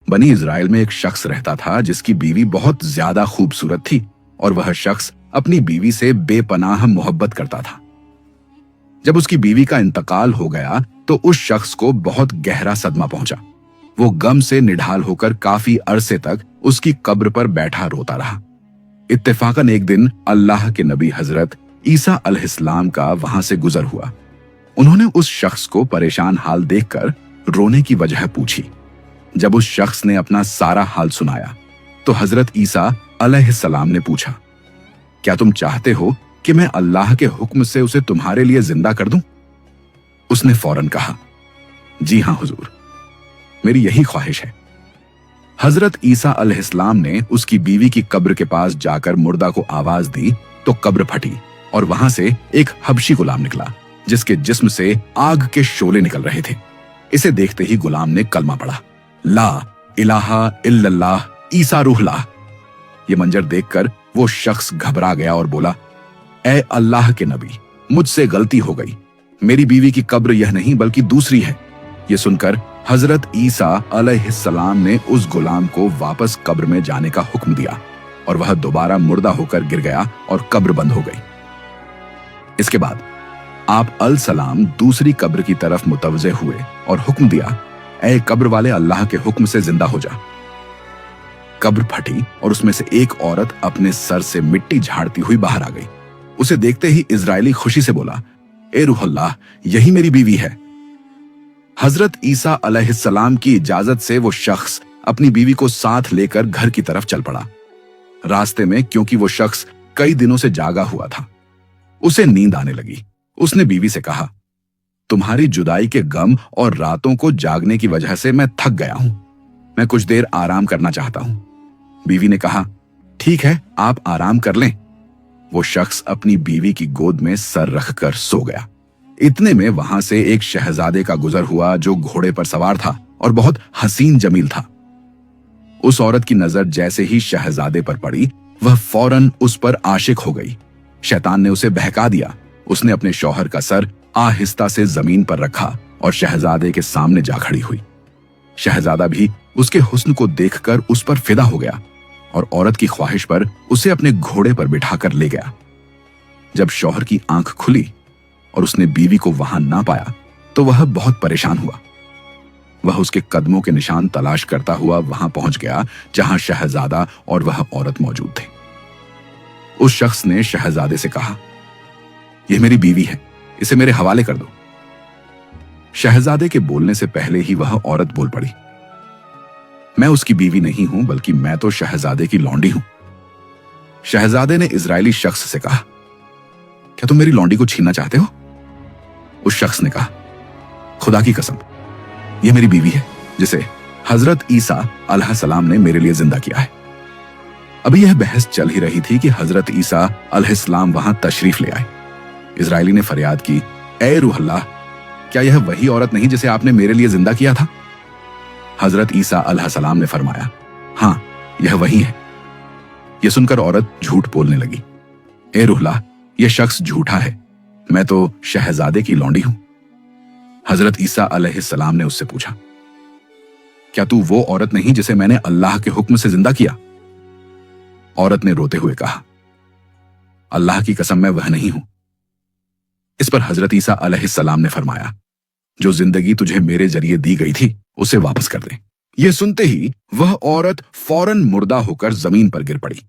बनी इजराइल में एक शख्स रहता था जिसकी बीवी बहुत ज्यादा खूबसूरत थी और वह शख्स अपनी बीवी से बेपनाह मोहब्बत करता था। जब उसकी बीवी का इंतकाल हो गया तो उस शख्स को बहुत गहरा सदमा पहुंचा। वो गम से निढाल होकर काफी अरसे तक उसकी कब्र पर बैठा रोता रहा। इत्तेफाकन एक दिन अल्लाह के नबी हजरत ईसा अलैहिस्सलाम का वहां से गुजर हुआ। उन्होंने उस शख्स को परेशान हाल देखकर रोने की वजह पूछी। जब उस शख्स ने अपना सारा हाल सुनाया तो हजरत ईसा अलैहिस्सलाम ने पूछा, क्या तुम चाहते हो कि मैं अल्लाह के हुक्म से उसे तुम्हारे लिए जिंदा कर दूं? उसने फौरन कहा, जी हां हुजूर, मेरी यही ख्वाहिश है। हजरत ईसा अलैहिस्सलाम ने उसकी बीवी की कब्र के पास जाकर मुर्दा को आवाज दी तो कब्र फटी और वहां से एक हबशी गुलाम निकला जिसके जिस्म से आग के शोले निकल रहे थे। इसे देखते ही गुलाम ने कलमा पढ़ा, ला इलाहा इल्लल्लाह ईसा रूहुल्लाह। ये मंजर देखकर वो शख्स घबरा गया और बोला, ए अल्लाह के नबी, मुझसे गलती हो गई, मेरी बीवी की कब्र यह नहीं बल्कि दूसरी है। ये सुनकर हजरत ईसा अलैहिस्सलाम ने उस गुलाम को वापस कब्र में जाने का हुक्म दिया और वह दोबारा मुर्दा होकर गिर गया और कब्र बंद हो गई। इसके बाद आप अलसलाम दूसरी कब्र की तरफ मुतवज्जे हुए और हुक्म दिया, ए कब्र वाले, अल्लाह के हुक्म से जिंदा हो जा। कब्र फटी और उसमें से एक औरत अपने सर से मिट्टी झाड़ती हुई बाहर आ गई। उसे देखते ही इजरायली खुशी से बोला, ए रूहुल्लाह, यही मेरी बीवी है। हजरत ईसा अलैहिस्सलाम की इजाजत से वो शख्स अपनी बीवी को साथ लेकर घर की तरफ चल पड़ा। रास्ते में, क्योंकि वो शख्स कई दिनों से जागा हुआ था, उसे नींद आने लगी। उसने बीवी से कहा, तुम्हारी जुदाई के गम और रातों को जागने की वजह से मैं थक गया हूं, मैं कुछ देर आराम करना चाहता हूं। बीवी ने कहा, ठीक है, आप आराम कर लें। वो शख्स अपनी बीवी की गोद में सर रखकर सो गया। इतने में वहां से एक शहजादे का गुजर हुआ जो घोड़े पर सवार था और बहुत हसीन जमील था। उस औरत की नजर जैसे ही शहजादे पर पड़ी, वह फौरन उस पर आशिक हो गई। शैतान ने उसे बहका दिया। उसने अपने शौहर का सर आहिस्ता से जमीन पर रखा और शहजादे के सामने जा खड़ी हुई। शहजादा भी उसके हुस्न को देखकर उस पर फिदा हो गया और औरत की ख्वाहिश पर उसे अपने घोड़े पर बिठाकर ले गया। जब शौहर की आंख खुली और उसने बीवी को वहां ना पाया तो वह बहुत परेशान हुआ। वह उसके कदमों के निशान तलाश करता हुआ वहां पहुंच गया जहां शहजादा और वह औरत मौजूद थे। उस शख्स ने शहजादे से कहा, यह मेरी बीवी है, इसे मेरे हवाले कर दो। शहजादे के बोलने से पहले ही वह औरत बोल पड़ी, मैं उसकी बीवी नहीं हूं, बल्कि मैं तो शहजादे की लौंडी हूं। शहजादे ने इजरायली शख्स से कहा, क्या तुम मेरी लौंडी को छीनना चाहते हो? उस शख्स ने कहा, खुदा की कसम, यह मेरी बीवी है जिसे हजरत ईसा अलैहिस्सलाम ने मेरे लिए जिंदा किया है। अभी यह बहस चल ही रही थी कि हजरत ईसा अलैहिस्सलाम वहां तशरीफ ले आए। इजरायली ने फरियाद की, ए रूहुल्लाह, क्या यह वही औरत नहीं जिसे आपने मेरे लिए जिंदा किया था? हजरत ईसा अलैहिस्सलाम ने फरमाया, हां, यह वही है। यह सुनकर औरत झूठ बोलने लगी, ए रूहुल्लाह, यह शख्स झूठा है, मैं तो शहजादे की लौंडी हूं। हजरत ईसा अलैहिस्सलाम ने उससे पूछा, क्या तू वो औरत नहीं जिसे मैंने अल्लाह के हुक्म से जिंदा किया? औरत ने रोते हुए कहा, अल्लाह की कसम, मैं वह नहीं हूं। इस पर हजरत ईसा अलैहिस्सलाम ने फरमाया, जो जिंदगी तुझे मेरे जरिए दी गई थी उसे वापस कर दे। यह सुनते ही वह औरत फौरन मुर्दा होकर जमीन पर गिर पड़ी।